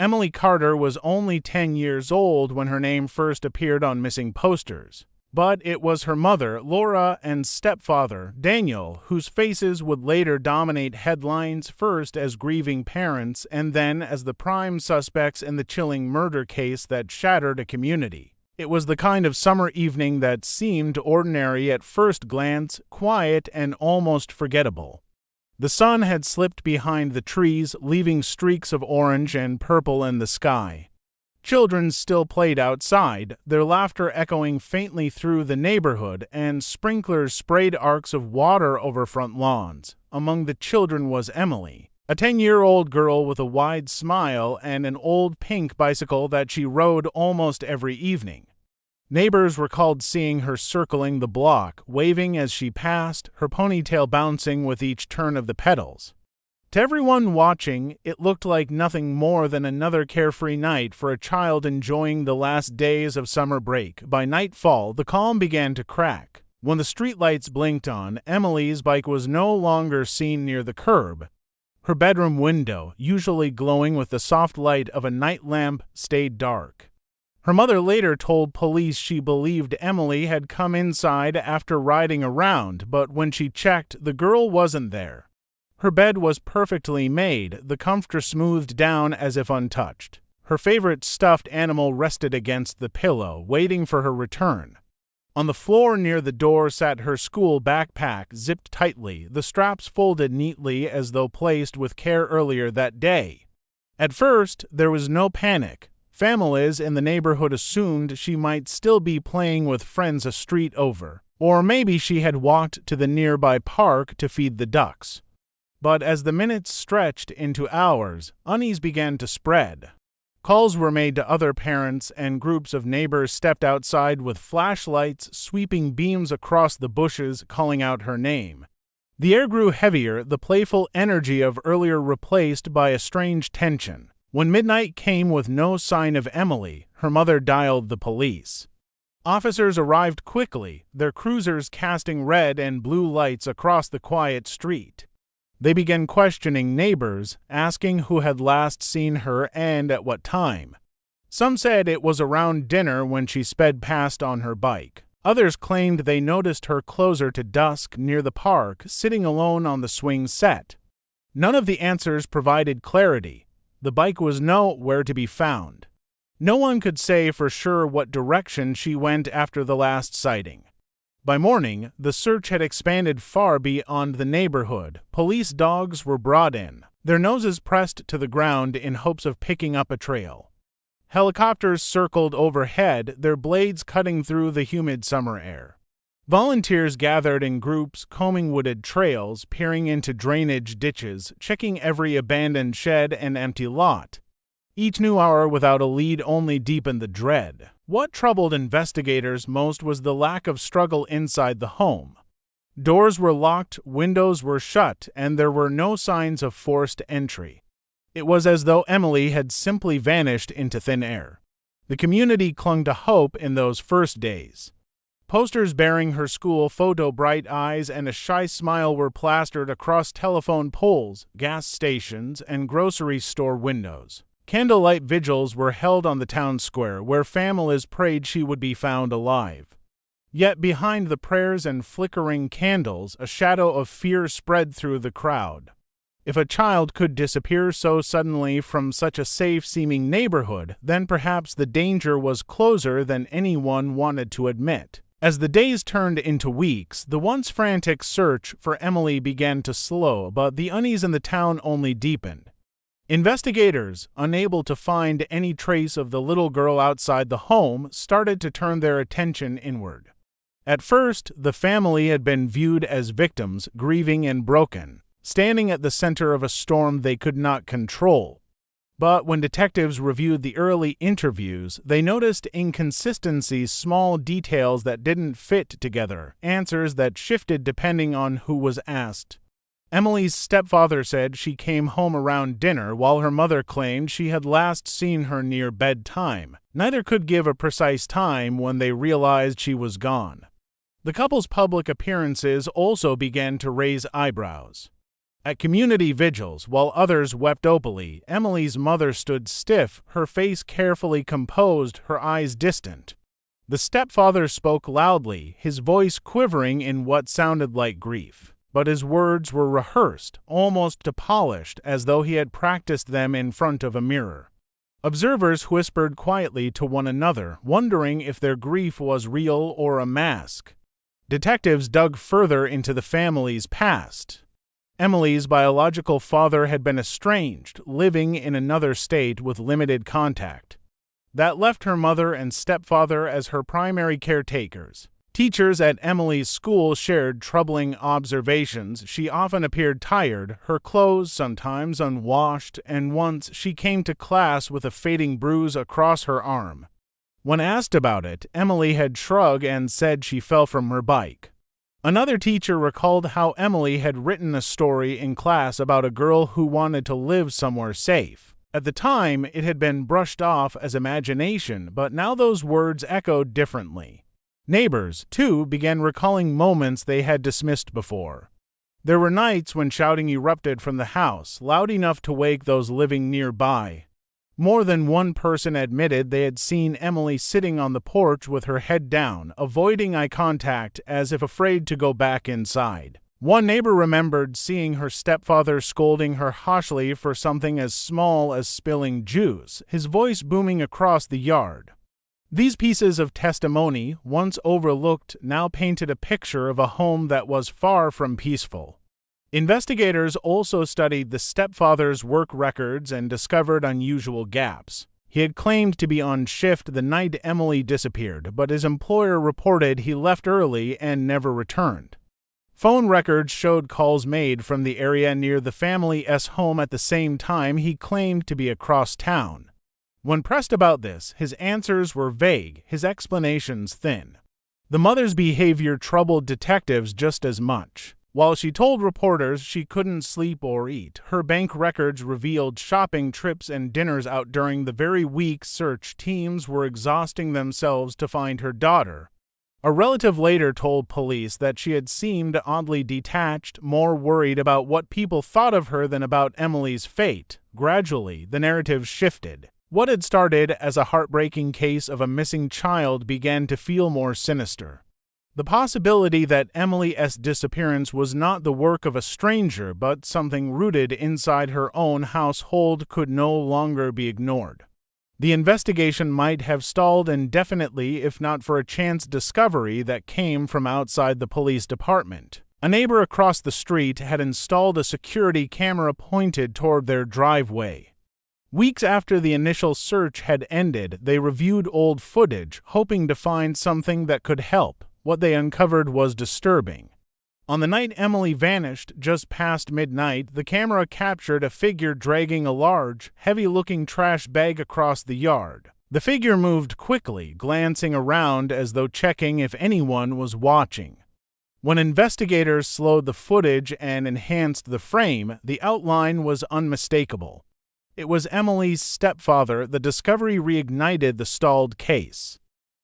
Emily Carter was only 10 years old when her name first appeared on missing posters. But it was her mother, Laura, and stepfather, Daniel, whose faces would later dominate headlines, first as grieving parents and then as the prime suspects in the chilling murder case that shattered a community. It was the kind of summer evening that seemed ordinary at first glance, quiet and almost forgettable. The sun had slipped behind the trees, leaving streaks of orange and purple in the sky. Children still played outside, their laughter echoing faintly through the neighborhood, and sprinklers sprayed arcs of water over front lawns. Among the children was Emily, a 10-year-old girl with a wide smile and an old pink bicycle that she rode almost every evening. Neighbors recalled seeing her circling the block, waving as she passed, her ponytail bouncing with each turn of the pedals. To everyone watching, it looked like nothing more than another carefree night for a child enjoying the last days of summer break. By nightfall, the calm began to crack. When the streetlights blinked on, Emily's bike was no longer seen near the curb. Her bedroom window, usually glowing with the soft light of a night lamp, stayed dark. Her mother later told police she believed Emily had come inside after riding around, but when she checked, the girl wasn't there. Her bed was perfectly made, the comforter smoothed down as if untouched. Her favorite stuffed animal rested against the pillow, waiting for her return. On the floor near the door sat her school backpack, zipped tightly, the straps folded neatly as though placed with care earlier that day. At first, there was no panic. Families in the neighborhood assumed she might still be playing with friends a street over, or maybe she had walked to the nearby park to feed the ducks. But as the minutes stretched into hours, unease began to spread. Calls were made to other parents, and groups of neighbors stepped outside with flashlights, sweeping beams across the bushes, calling out her name. The air grew heavier, the playful energy of earlier replaced by a strange tension. When midnight came with no sign of Emily, her mother dialed the police. Officers arrived quickly, their cruisers casting red and blue lights across the quiet street. They began questioning neighbors, asking who had last seen her and at what time. Some said it was around dinner when she sped past on her bike. Others claimed they noticed her closer to dusk near the park, sitting alone on the swing set. None of the answers provided clarity. The bike was nowhere to be found. No one could say for sure what direction she went after the last sighting. By morning, the search had expanded far beyond the neighborhood. Police dogs were brought in, their noses pressed to the ground in hopes of picking up a trail. Helicopters circled overhead, their blades cutting through the humid summer air. Volunteers gathered in groups, combing wooded trails, peering into drainage ditches, checking every abandoned shed and empty lot. Each new hour without a lead only deepened the dread. What troubled investigators most was the lack of struggle inside the home. Doors were locked, windows were shut, and there were no signs of forced entry. It was as though Emily had simply vanished into thin air. The community clung to hope in those first days. Posters bearing her school photo, bright eyes, and a shy smile were plastered across telephone poles, gas stations, and grocery store windows. Candlelight vigils were held on the town square, where families prayed she would be found alive. Yet behind the prayers and flickering candles, a shadow of fear spread through the crowd. If a child could disappear so suddenly from such a safe-seeming neighborhood, then perhaps the danger was closer than anyone wanted to admit. As the days turned into weeks, the once frantic search for Emily began to slow, but the unease in the town only deepened. Investigators, unable to find any trace of the little girl outside the home, started to turn their attention inward. At first, the family had been viewed as victims, grieving and broken, standing at the center of a storm they could not control. But when detectives reviewed the early interviews, they noticed inconsistencies, small details that didn't fit together, answers that shifted depending on who was asked. Emily's stepfather said she came home around dinner, while her mother claimed she had last seen her near bedtime. Neither could give a precise time when they realized she was gone. The couple's public appearances also began to raise eyebrows. At community vigils, while others wept openly, Emily's mother stood stiff, her face carefully composed, her eyes distant. The stepfather spoke loudly, his voice quivering in what sounded like grief, but his words were rehearsed, almost polished, as though he had practiced them in front of a mirror. Observers whispered quietly to one another, wondering if their grief was real or a mask. Detectives dug further into the family's past. Emily's biological father had been estranged, living in another state with limited contact. That left her mother and stepfather as her primary caretakers. Teachers at Emily's school shared troubling observations. She often appeared tired, her clothes sometimes unwashed, and once she came to class with a fading bruise across her arm. When asked about it, Emily had shrugged and said she fell from her bike. Another teacher recalled how Emily had written a story in class about a girl who wanted to live somewhere safe. At the time, it had been brushed off as imagination, but now those words echoed differently. Neighbors, too, began recalling moments they had dismissed before. There were nights when shouting erupted from the house, loud enough to wake those living nearby. More than one person admitted they had seen Emily sitting on the porch with her head down, avoiding eye contact as if afraid to go back inside. One neighbor remembered seeing her stepfather scolding her harshly for something as small as spilling juice, his voice booming across the yard. These pieces of testimony, once overlooked, now painted a picture of a home that was far from peaceful. Investigators also studied the stepfather's work records and discovered unusual gaps. He had claimed to be on shift the night Emily disappeared, but his employer reported he left early and never returned. Phone records showed calls made from the area near the family's home at the same time he claimed to be across town. When pressed about this, his answers were vague, his explanations thin. The mother's behavior troubled detectives just as much. While she told reporters she couldn't sleep or eat, her bank records revealed shopping trips and dinners out during the very week search teams were exhausting themselves to find her daughter. A relative later told police that she had seemed oddly detached, more worried about what people thought of her than about Emily's fate. Gradually, the narrative shifted. What had started as a heartbreaking case of a missing child began to feel more sinister. The possibility that Emily's disappearance was not the work of a stranger but something rooted inside her own household could no longer be ignored. The investigation might have stalled indefinitely if not for a chance discovery that came from outside the police department. A neighbor across the street had installed a security camera pointed toward their driveway. Weeks after the initial search had ended, they reviewed old footage, hoping to find something that could help. What they uncovered was disturbing. On the night Emily vanished, just past midnight, the camera captured a figure dragging a large, heavy-looking trash bag across the yard. The figure moved quickly, glancing around as though checking if anyone was watching. When investigators slowed the footage and enhanced the frame, the outline was unmistakable. It was Emily's stepfather. The discovery reignited the stalled case.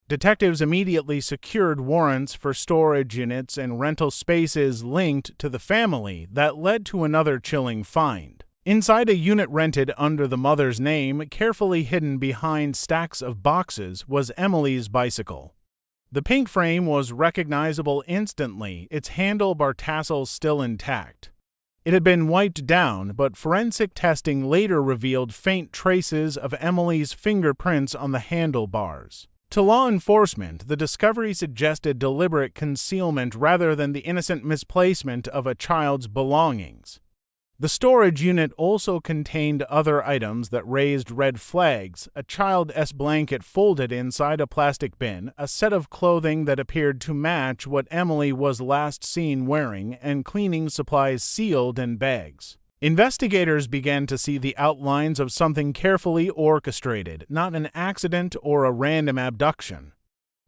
Detectives immediately secured warrants for storage units and rental spaces linked to the family that led to another chilling find. Inside a unit rented under the mother's name, carefully hidden behind stacks of boxes, was Emily's bicycle. The pink frame was recognizable instantly, its handlebar tassels still intact. It had been wiped down, but forensic testing later revealed faint traces of Emily's fingerprints on the handlebars. To law enforcement, the discovery suggested deliberate concealment rather than the innocent misplacement of a child's belongings. The storage unit also contained other items that raised red flags: a child's blanket folded inside a plastic bin, a set of clothing that appeared to match what Emily was last seen wearing, and cleaning supplies sealed in bags. Investigators began to see the outlines of something carefully orchestrated, not an accident or a random abduction.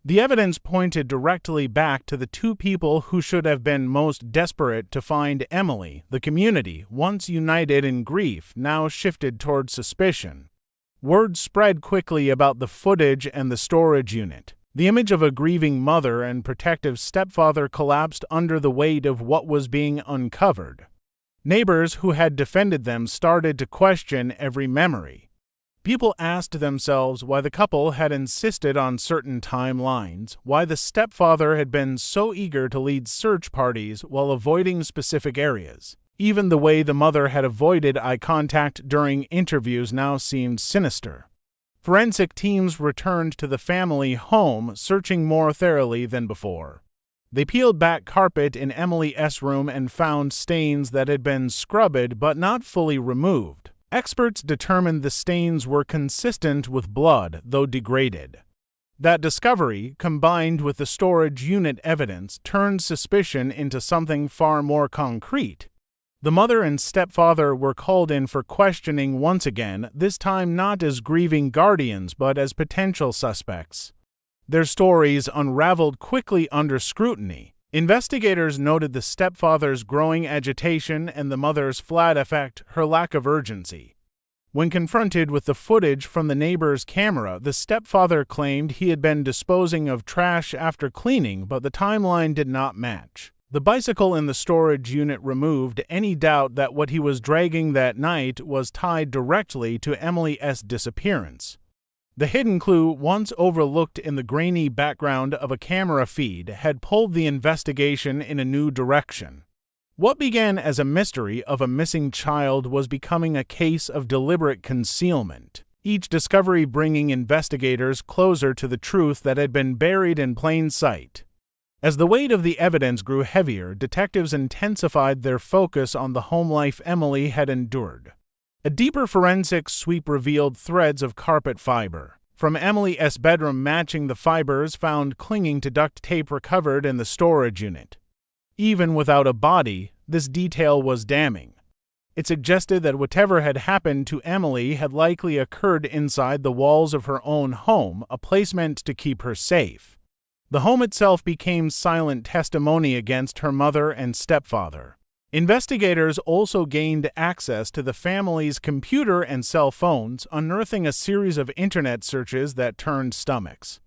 The evidence pointed directly back to the two people who should have been most desperate to find Emily. The community, once united in grief, now shifted toward suspicion. Word spread quickly about the footage and the storage unit. The image of a grieving mother and protective stepfather collapsed under the weight of what was being uncovered. Neighbors who had defended them started to question every memory. People asked themselves why the couple had insisted on certain timelines, why the stepfather had been so eager to lead search parties while avoiding specific areas. Even the way the mother had avoided eye contact during interviews now seemed sinister. Forensic teams returned to the family home, searching more thoroughly than before. They peeled back carpet in Emily's room and found stains that had been scrubbed but not fully removed. Experts determined the stains were consistent with blood, though degraded. That discovery, combined with the storage unit evidence, turned suspicion into something far more concrete. The mother and stepfather were called in for questioning once again, this time not as grieving guardians but as potential suspects. Their stories unraveled quickly under scrutiny. Investigators noted the stepfather's growing agitation and the mother's flat affect, her lack of urgency. When confronted with the footage from the neighbor's camera, the stepfather claimed he had been disposing of trash after cleaning, but the timeline did not match. The bicycle in the storage unit removed any doubt that what he was dragging that night was tied directly to Emily's disappearance. The hidden clue, once overlooked in the grainy background of a camera feed, had pulled the investigation in a new direction. What began as a mystery of a missing child was becoming a case of deliberate concealment, each discovery bringing investigators closer to the truth that had been buried in plain sight. As the weight of the evidence grew heavier, detectives intensified their focus on the home life Emily had endured. A deeper forensic sweep revealed threads of carpet fiber, from Emily's bedroom matching the fibers found clinging to duct tape recovered in the storage unit. Even without a body, this detail was damning. It suggested that whatever had happened to Emily had likely occurred inside the walls of her own home, a place meant to keep her safe. The home itself became silent testimony against her mother and stepfather. Investigators also gained access to the family's computer and cell phones, unearthing a series of internet searches that turned stomachs.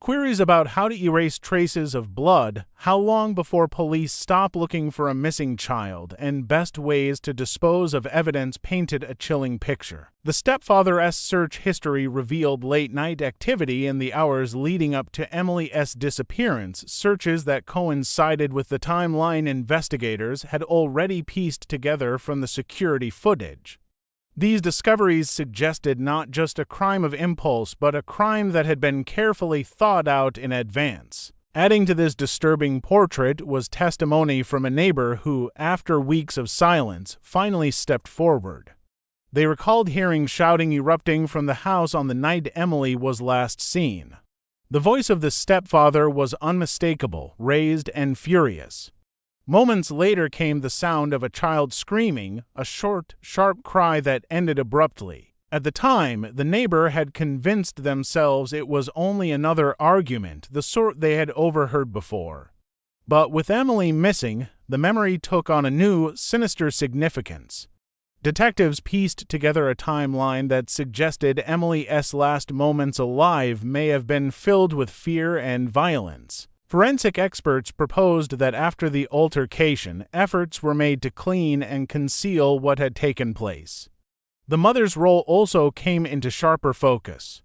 Queries about how to erase traces of blood, how long before police stop looking for a missing child, and best ways to dispose of evidence painted a chilling picture. The stepfather's search history revealed late-night activity in the hours leading up to Emily's disappearance, searches that coincided with the timeline investigators had already pieced together from the security footage. These discoveries suggested not just a crime of impulse, but a crime that had been carefully thought out in advance. Adding to this disturbing portrait was testimony from a neighbor who, after weeks of silence, finally stepped forward. They recalled hearing shouting erupting from the house on the night Emily was last seen. The voice of the stepfather was unmistakable, raised and furious. Moments later came the sound of a child screaming, a short, sharp cry that ended abruptly. At the time, the neighbor had convinced themselves it was only another argument, the sort they had overheard before. But with Emily missing, the memory took on a new, sinister significance. Detectives pieced together a timeline that suggested Emily's last moments alive may have been filled with fear and violence. Forensic experts proposed that after the altercation, efforts were made to clean and conceal what had taken place. The mother's role also came into sharper focus.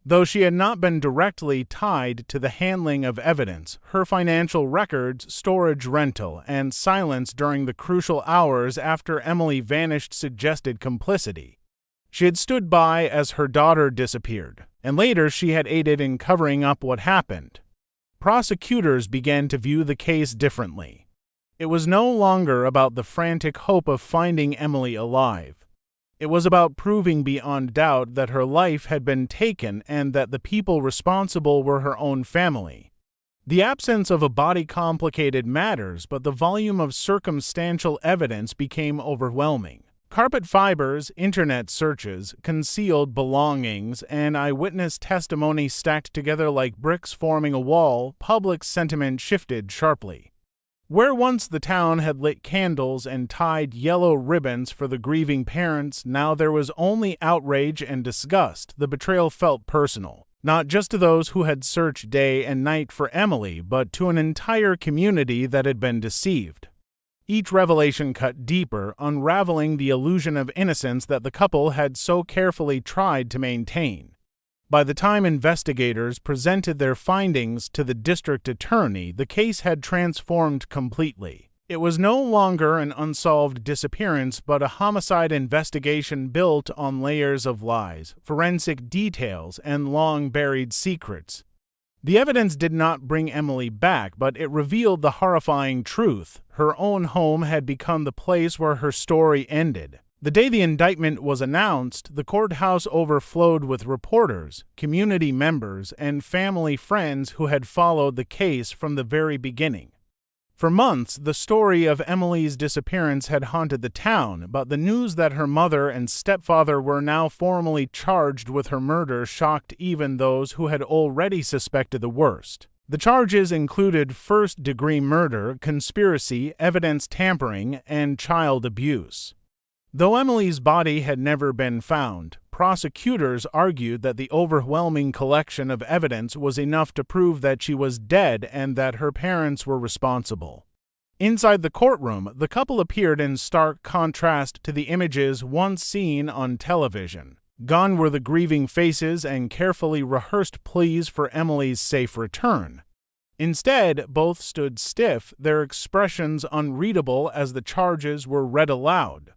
Though she had not been directly tied to the handling of evidence, her financial records, storage rental, and silence during the crucial hours after Emily vanished suggested complicity. She had stood by as her daughter disappeared, and later she had aided in covering up what happened. Prosecutors began to view the case differently. It was no longer about the frantic hope of finding Emily alive. It was about proving beyond doubt that her life had been taken and that the people responsible were her own family. The absence of a body complicated matters, but the volume of circumstantial evidence became overwhelming. Carpet fibers, internet searches, concealed belongings, and eyewitness testimony stacked together like bricks forming a wall, public sentiment shifted sharply. Where once the town had lit candles and tied yellow ribbons for the grieving parents, now there was only outrage and disgust. The betrayal felt personal, not just to those who had searched day and night for Emily, but to an entire community that had been deceived. Each revelation cut deeper, unraveling the illusion of innocence that the couple had so carefully tried to maintain. By the time investigators presented their findings to the district attorney, the case had transformed completely. It was no longer an unsolved disappearance, but a homicide investigation built on layers of lies, forensic details, and long-buried secrets. The evidence did not bring Emily back, but it revealed the horrifying truth. Her own home had become the place where her story ended. The day the indictment was announced, the courthouse overflowed with reporters, community members, and family friends who had followed the case from the very beginning. For months, the story of Emily's disappearance had haunted the town, but the news that her mother and stepfather were now formally charged with her murder shocked even those who had already suspected the worst. The charges included first-degree murder, conspiracy, evidence tampering, and child abuse. Though Emily's body had never been found, prosecutors argued that the overwhelming collection of evidence was enough to prove that she was dead and that her parents were responsible. Inside the courtroom, the couple appeared in stark contrast to the images once seen on television. Gone were the grieving faces and carefully rehearsed pleas for Emily's safe return. Instead, both stood stiff, their expressions unreadable as the charges were read aloud.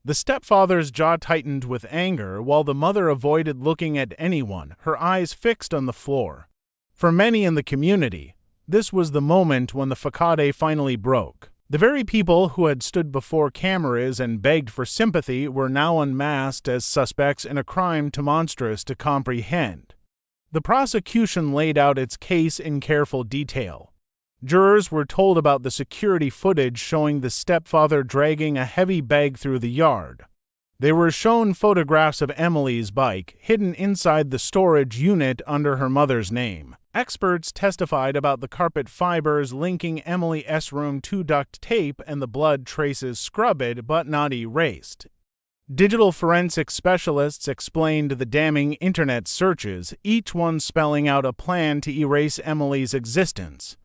The stepfather's jaw tightened with anger, while the mother avoided looking at anyone, her eyes fixed on the floor. For many in the community, this was the moment when the facade finally broke. The very people who had stood before cameras and begged for sympathy were now unmasked as suspects in a crime too monstrous to comprehend. The prosecution laid out its case in careful detail. Jurors were told about the security footage showing the stepfather dragging a heavy bag through the yard. They were shown photographs of Emily's bike, hidden inside the storage unit under her mother's name. Experts testified about the carpet fibers linking Emily's room to duct tape and the blood traces scrubbed but not erased. Digital forensic specialists explained the damning internet searches, each one spelling out a plan to erase Emily's existence.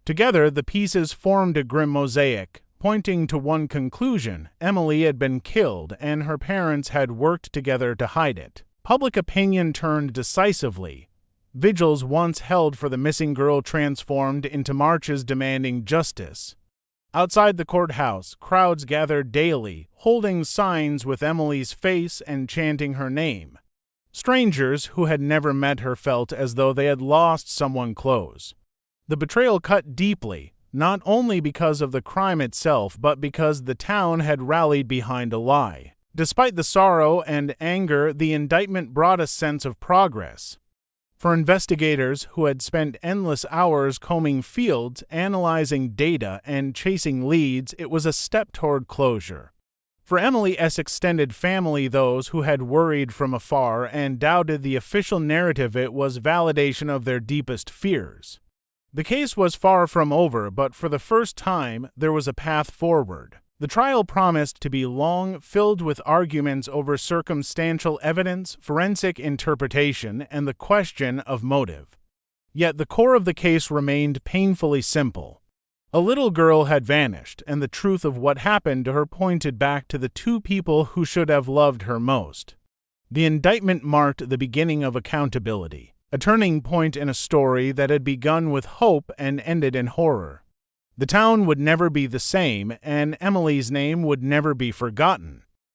Together, the pieces formed a grim mosaic, pointing to one conclusion: Emily had been killed, and her parents had worked together to hide it. Public opinion turned decisively. Vigils once held for the missing girl transformed into marches demanding justice. Outside the courthouse, crowds gathered daily, holding signs with Emily's face and chanting her name. Strangers who had never met her felt as though they had lost someone close. The betrayal cut deeply, not only because of the crime itself, but because the town had rallied behind a lie. Despite the sorrow and anger, the indictment brought a sense of progress. For investigators who had spent endless hours combing fields, analyzing data, and chasing leads, it was a step toward closure. For Emily's extended family, those who had worried from afar and doubted the official narrative, it was validation of their deepest fears. The case was far from over, but for the first time, there was a path forward. The trial promised to be long, filled with arguments over circumstantial evidence, forensic interpretation, and the question of motive. Yet the core of the case remained painfully simple. A little girl had vanished, and the truth of what happened to her pointed back to the two people who should have loved her most. The indictment marked the beginning of accountability. A turning point in a story that had begun with hope and ended in horror. The town would never be the same, and Emily's name would never be forgotten.